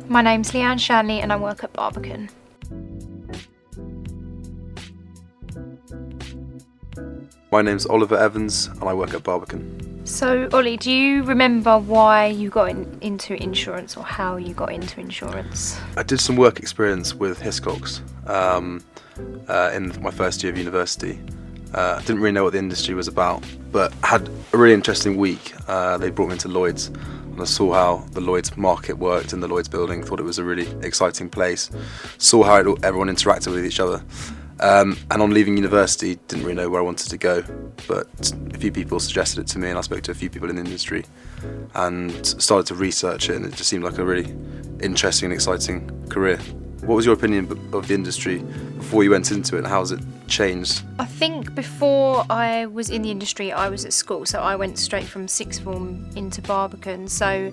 My name's Lianne Shanley and I work at Barbican. My name's Oliver Evans and I work at Barbican. So, Ollie, do you remember why you got into insurance or how you got into insurance? I did some work experience with Hiscox in my first year of university. I didn't really know what the industry was about, but had a really interesting week. They brought me into Lloyd's and I saw how the Lloyd's market worked in the Lloyd's building, thought it was a really exciting place, saw how everyone interacted with each other. And on leaving university, didn't really know where I wanted to go, but a few people suggested it to me and I spoke to a few people in the industry and started to research it, and it just seemed like a really interesting and exciting career. What was your opinion of the industry before you went into it, and how has it changed? I think before I was in the industry, I was at school, so I went straight from sixth form into Barbican, so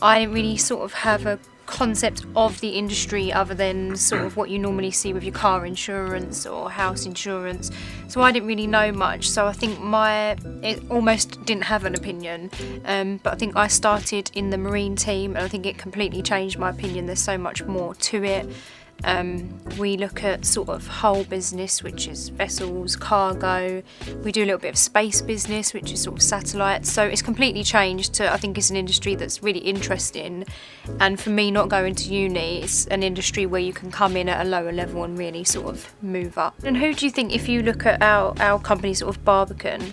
I didn't really sort of have a concept of the industry other than sort of what you normally see with your car insurance or house insurance, so I didn't really know much. So I think it almost didn't have an opinion, but I think I started in the marine team and I think it completely changed my opinion. There's so much more to it. We look at sort of whole business, which is vessels, cargo. We do a little bit of space business, which is sort of satellites. So it's completely changed to, I think it's an industry that's really interesting. And for me, not going to uni, it's an industry where you can come in at a lower level and really sort of move up. And who do you think, if you look at our company, sort of Barbican,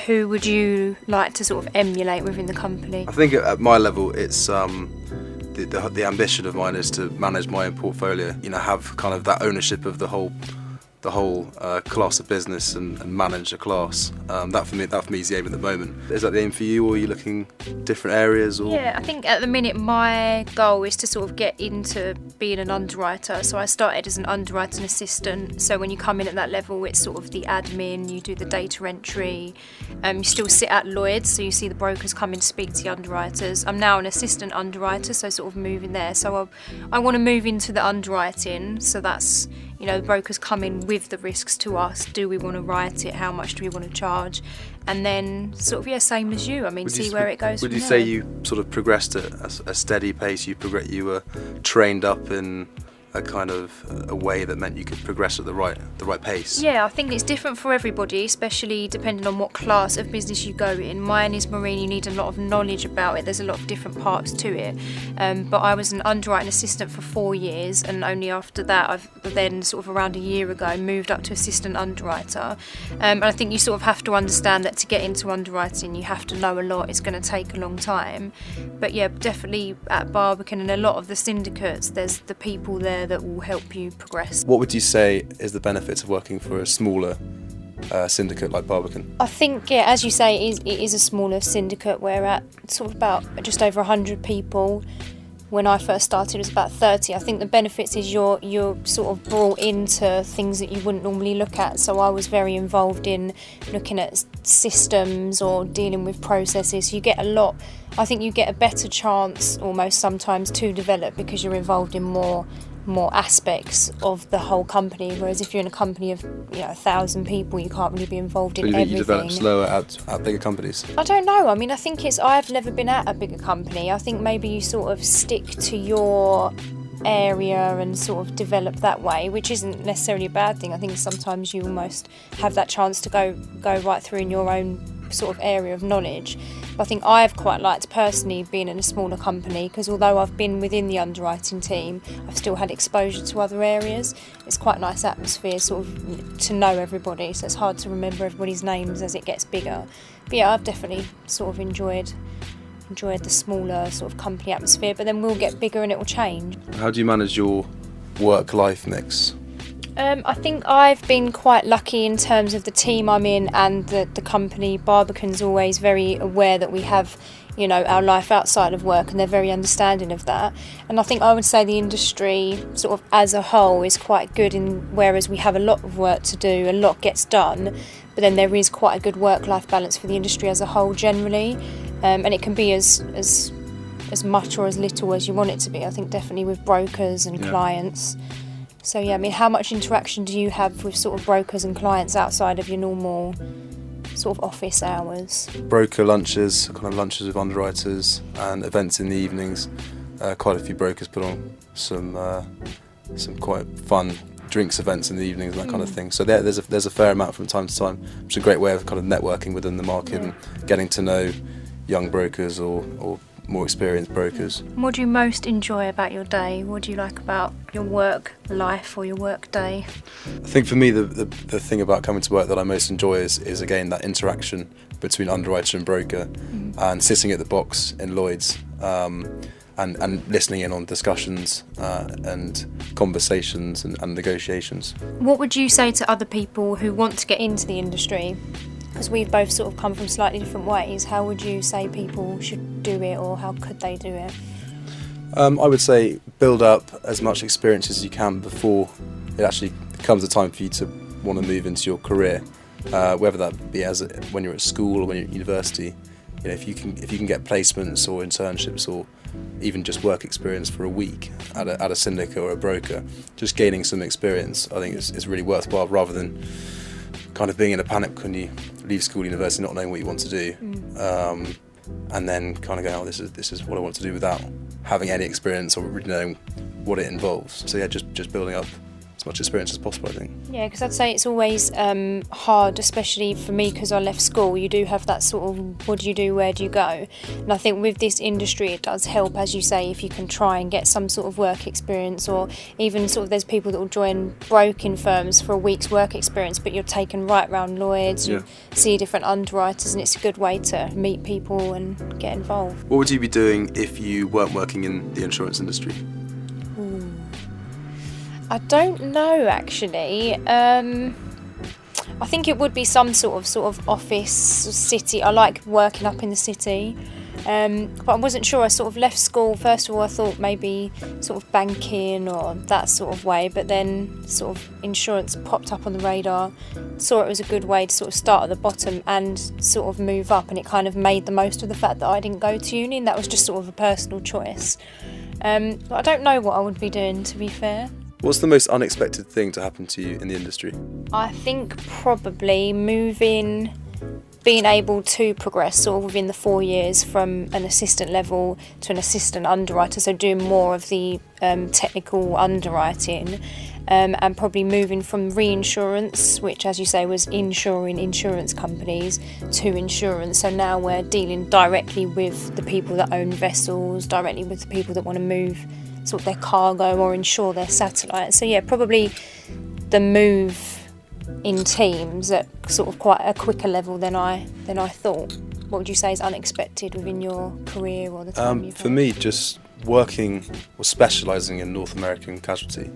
who would you like to sort of emulate within the company? I think at my level, it's the ambition of mine is to manage my own portfolio, have kind of that ownership of the whole class of business and manage a class. That for me is the aim at the moment. Is that the aim for you, or are you looking different areas? Or? Yeah, I think at the minute my goal is to sort of get into being an underwriter. So I started as an underwriting assistant. So when you come in at that level, it's sort of the admin, you do the data entry, you still sit at Lloyd's, so you see the brokers come in to speak to the underwriters. I'm now an assistant underwriter, so sort of moving there. So I want to move into the underwriting, so that's, the brokers come in with the risks to us. Do we want to write it? How much do we want to charge? And then sort of, same as you. See where it goes. Would you say you sort of progressed at a steady pace? You were trained up in a kind of a way that meant you could progress at the right pace? Yeah, I think it's different for everybody, especially depending on what class of business you go in. Mine is marine, you need a lot of knowledge about it, there's a lot of different parts to it. But I was an underwriting assistant for 4 years, and only after that I've then sort of around a year ago moved up to assistant underwriter. And I think you sort of have to understand that to get into underwriting you have to know a lot, it's going to take a long time. But yeah, definitely at Barbican and a lot of the syndicates, there's the people there that will help you progress. What would you say is the benefits of working for a smaller syndicate like Barbican? I think, as you say, it is a smaller syndicate. We're at sort of about just over 100 people. When I first started, it was about 30. I think the benefits is you're sort of brought into things that you wouldn't normally look at. So I was very involved in looking at systems or dealing with processes. You get I think you get a better chance almost sometimes to develop because you're involved in more aspects of the whole company, whereas if you're in a company of 1,000 people, you can't really be involved in everything. You develop slower at bigger companies? I don't know. I think I've never been at a bigger company. I think maybe you sort of stick to your area and sort of develop that way, which isn't necessarily a bad thing. I think sometimes you almost have that chance to go right through in your own sort of area of knowledge. But I think I've quite liked personally being in a smaller company, because although I've been within the underwriting team, I've still had exposure to other areas. It's quite a nice atmosphere sort of to know everybody, so it's hard to remember everybody's names as it gets bigger. But yeah, I've definitely sort of enjoyed the smaller sort of company atmosphere, but then we'll get bigger and it will change. How do you manage your work-life mix? I think I've been quite lucky in terms of the team I'm in and the company. Barbican's always very aware that we have, our life outside of work, and they're very understanding of that. And I think I would say the industry sort of as a whole is quite good, whereas we have a lot of work to do, a lot gets done, but then there is quite a good work-life balance for the industry as a whole generally, and it can be as much or as little as you want it to be. I think definitely with brokers and clients. So yeah, how much interaction do you have with sort of brokers and clients outside of your normal sort of office hours? Broker lunches, kind of lunches with underwriters, and events in the evenings. Quite a few brokers put on some quite fun drinks events in the evenings and that kind of thing. So there's a fair amount from time to time, which is a great way of kind of networking within the market and getting to know young brokers or more experienced brokers. What do you most enjoy about your day? What do you like about your work life or your work day? I think for me the thing about coming to work that I most enjoy is again that interaction between underwriter and broker, and sitting at the box in Lloyd's and listening in on discussions and conversations and negotiations. What would you say to other people who want to get into the industry? Because we've both sort of come from slightly different ways. How would you say people should do it, or how could they do it? I would say build up as much experience as you can before it actually comes a time for you to want to move into your career, whether that be when you're at school or when you're at university. You know, if you can get placements or internships or even just work experience for a week at a syndicate or a broker, just gaining some experience, I think is really worthwhile, rather than kind of being in a panic when you leave school, university, not knowing what you want to do, and then kind of going, oh, this is what I want to do, without having any experience or really knowing what it involves. So yeah, just building up as much experience as possible, I think. Yeah, because I'd say it's always hard, especially for me, because I left school. You do have that sort of, what do you do, where do you go? And I think with this industry it does help, as you say, if you can try and get some sort of work experience, or even sort of there's people that will join broking firms for a week's work experience, but you're taken right round Lloyd's, you see different underwriters, and it's a good way to meet people and get involved. What would you be doing if you weren't working in the insurance industry? I don't know, actually. I think it would be some sort of office, city. I like working up in the city, but I wasn't sure. I sort of left school. First of all, I thought maybe sort of banking or that sort of way, but then sort of insurance popped up on the radar. Saw it was a good way to sort of start at the bottom and sort of move up, and it kind of made the most of the fact that I didn't go to uni, and that was just sort of a personal choice. But I don't know what I would be doing, to be fair. What's the most unexpected thing to happen to you in the industry? I think probably being able to progress sort of within the 4 years from an assistant level to an assistant underwriter, so doing more of the technical underwriting, and probably moving from reinsurance, which as you say was insuring insurance companies, to insurance. So now we're dealing directly with the people that own vessels, directly with the people that want to move sort of their cargo or insure their satellites. So yeah, probably the move in teams at sort of quite a quicker level than I thought. What would you say is unexpected within your career or the time you've had? For me, just working or specialising in North American casualty.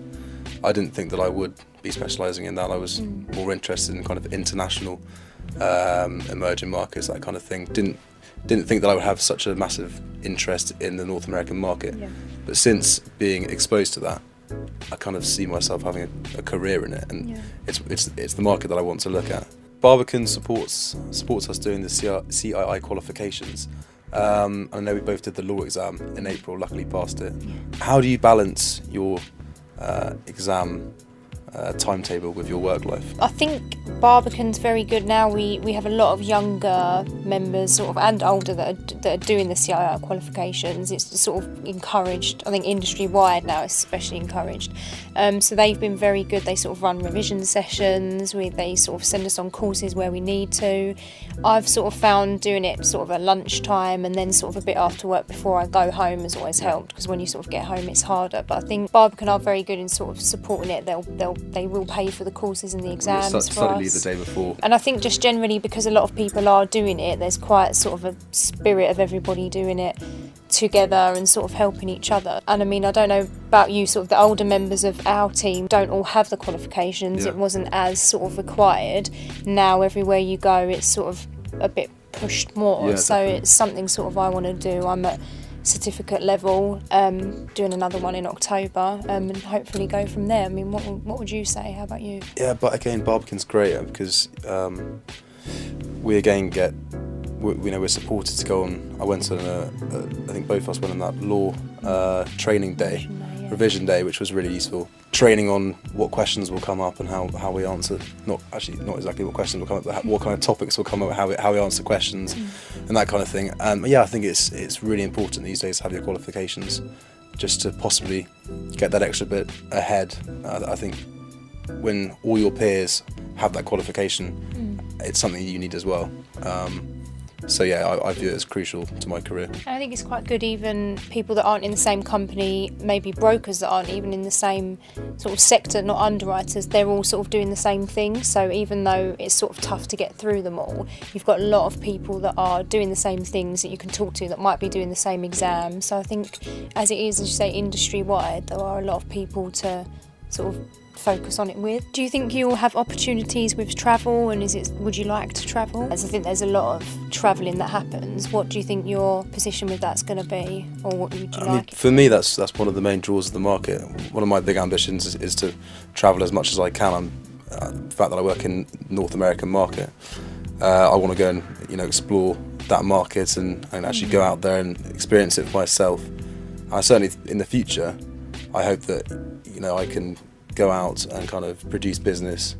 I didn't think that I would be specialising in that. I was more interested in kind of international emerging markets, that kind of thing. Didn't think that I would have such a massive interest in the North American market. Yeah. But since being exposed to that, I kind of see myself having a career in it, and it's the market that I want to look at. Barbican supports us doing the CII qualifications. I know we both did the law exam in April, luckily passed it. How do you balance your exam timetable with your work life? I think Barbican's very good now. We have a lot of younger members sort of and older that are doing the CII qualifications. It's sort of encouraged, I think industry wide now, it's especially encouraged. So they've been very good. They sort of run revision sessions, they sort of send us on courses where we need to. I've sort of found doing it sort of at lunchtime and then sort of a bit after work before I go home has always helped, because when you sort of get home it's harder. But I think Barbican are very good in sort of supporting it. They will pay for the courses and the exams for us. Suddenly the day before. And I think just generally because a lot of people are doing it, there's quite sort of a spirit of everybody doing it together and sort of helping each other. And I mean, I don't know about you, sort of the older members of our team don't all have the qualifications. It wasn't as sort of required. Now everywhere you go it's sort of a bit pushed more. So it's something sort of I want to do. I'm at certificate level, doing another one in October, and hopefully go from there. I mean, what would you say? How about you? Yeah, but again, Barbican's great because we again we're supported to go on. I went on I think both of us went on that law training day, revision day, which was really useful. Training on what questions will come up and how we answer, not exactly what questions will come up, but what kind of topics will come up, how we answer questions and that kind of thing. Yeah, I think it's really important these days to have your qualifications just to possibly get that extra bit ahead. I think when all your peers have that qualification, it's something you need as well. So yeah, I view it as crucial to my career. I think it's quite good, even people that aren't in the same company, maybe brokers that aren't even in the same sort of sector, not underwriters, they're all sort of doing the same thing. So even though it's sort of tough to get through them all, you've got a lot of people that are doing the same things that you can talk to that might be doing the same exam. So I think as it is, as you say, industry-wide, there are a lot of people to sort of focus on it with. Do you think you'll have opportunities with travel, and would you like to travel? As I think there's a lot of travelling that happens. What do you think your position with that's going to be, or what would you like? For me, that's one of the main draws of the market. One of my big ambitions is to travel as much as I can. The fact that I work in North American market, I want to go and explore that market and actually go out there and experience it for myself. I certainly, in the future, I hope that I can go out and kind of produce business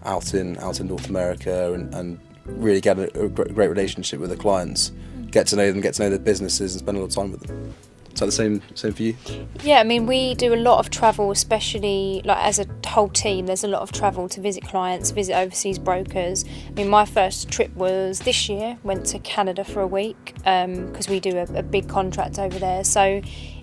out in North America and really get a great relationship with the clients, get to know them, get to know their businesses, and spend a lot of time with them. Is that the same for you? Yeah, I mean, we do a lot of travel, especially like as a whole team. There's a lot of travel to visit clients, visit overseas brokers. I mean, my first trip was this year. Went to Canada for a week because we do a big contract over there. So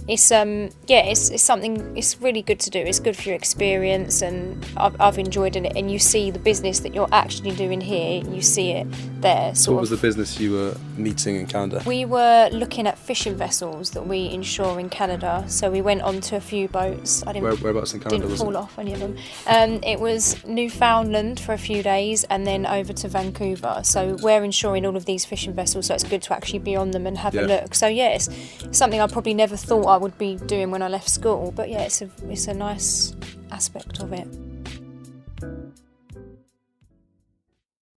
it's something. It's really good to do. It's good for your experience, and I've enjoyed it. And you see the business that you're actually doing here. You see it there. So what was the business you were meeting in Canada? We were looking at fishing vessels that we insure in Canada. So we went onto a few boats. Whereabouts in Canada? Didn't fall off any of them. It was Newfoundland for a few days, and then over to Vancouver. So we're insuring all of these fishing vessels. So it's good to actually be on them and have a look. So yeah, it's something I probably never thought I would be doing when I left school, but yeah, it's a nice aspect of it.